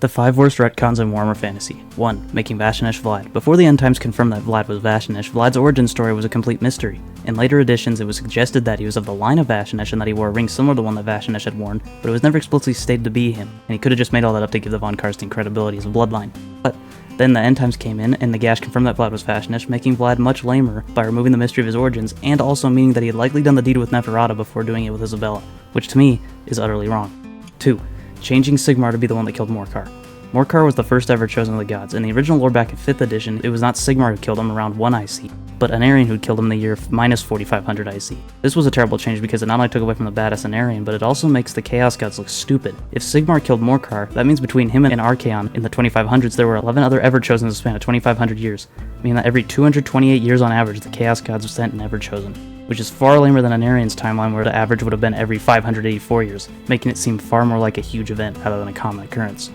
The 5 worst retcons in Warhammer Fantasy. 1. Making Vashanish Vlad. Before the End Times confirmed that Vlad was Vashanish, Vlad's origin story was a complete mystery. In later editions, it was suggested that he was of the line of Vashanish and that he wore a ring similar to the one that Vashanish had worn, but it was never explicitly stated to be him, and he could have just made all that up to give the Von Karstein credibility as a bloodline. But then the End Times came in, and the Gash confirmed that Vlad was Vashanish, making Vlad much lamer by removing the mystery of his origins, and also meaning that he had likely done the deed with Neferata before doing it with Isabella, which to me is utterly wrong. 2. Changing Sigmar to be the one that killed Morkar. Morkar was the first ever chosen of the gods. In the original lore back in 5th edition, it was not Sigmar who killed him around 1 IC, but Anarion who killed him in the year minus 4500 IC. This was a terrible change because it not only took away from the badass Anarion, but it also makes the Chaos Gods look stupid. If Sigmar killed Morkar, that means between him and Archaon in the 2500s there were 11 other ever chosen in the span of 2500 years, meaning that every 228 years on average the Chaos Gods were sent and ever chosen, which is far lamer than Anarion's timeline where the average would have been every 584 years, making it seem far more like a huge event rather than a common occurrence.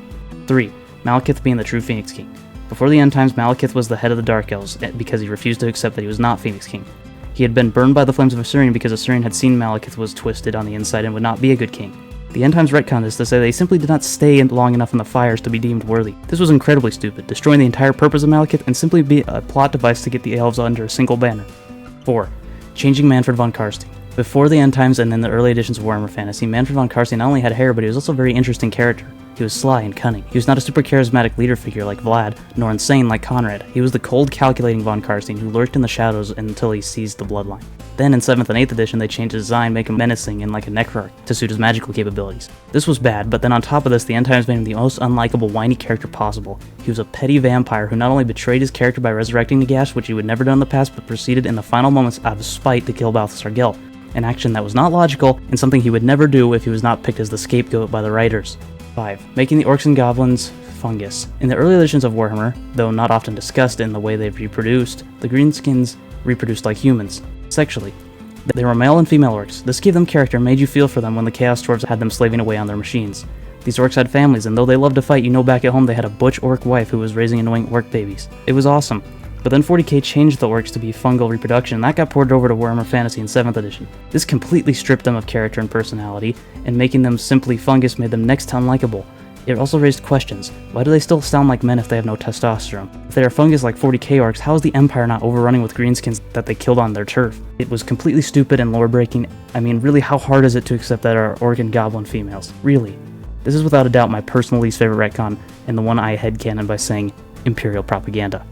3. Malekith being the true Phoenix King. Before the End Times, Malekith was the head of the Dark Elves because he refused to accept that he was not Phoenix King. He had been burned by the flames of Asuryan because Asuryan had seen Malekith was twisted on the inside and would not be a good king. The End Times retcon is to say they simply did not stay long enough in the fires to be deemed worthy. This was incredibly stupid, destroying the entire purpose of Malekith and simply be a plot device to get the elves under a single banner. 4. Changing Manfred von Karstein. Before the End Times and in the early editions of Warhammer Fantasy, Manfred von Karstein not only had hair, but he was also a very interesting character. He was sly and cunning. He was not a super charismatic leader figure like Vlad, nor insane like Conrad. He was the cold, calculating von Karstein who lurked in the shadows until he seized the bloodline. Then in 7th and 8th edition, they changed his design, make him menacing and like a Necrarch to suit his magical capabilities. This was bad, but then on top of this, the End Times made him the most unlikable, whiny character possible. He was a petty vampire who not only betrayed his character by resurrecting Nagash, which he would never done in the past, but proceeded in the final moments out of spite to kill Balthasar Gel, an action that was not logical and something he would never do if he was not picked as the scapegoat by the writers. 5. Making the Orcs and Goblins fungus. In the early editions of Warhammer, though not often discussed in the way they've reproduced, the Greenskins reproduced like humans, sexually. They were male and female orcs. This gave them character and made you feel for them when the Chaos Dwarves had them slaving away on their machines. These orcs had families, and though they loved to fight, you know back at home they had a butch orc wife who was raising annoying orc babies. It was awesome. But then 40k changed the orcs to be fungal reproduction, and that got ported over to Warhammer Fantasy in 7th edition. This completely stripped them of character and personality, and making them simply fungus made them next to unlikable. It also raised questions. Why do they still sound like men if they have no testosterone? If they are fungus like 40k orcs, how is the Empire not overrunning with greenskins that they killed on their turf? It was completely stupid and lore-breaking. I mean, really, how hard is it to accept that are orc and goblin females? Really. This is without a doubt my personal least favorite retcon, and the one I headcanon by saying Imperial propaganda.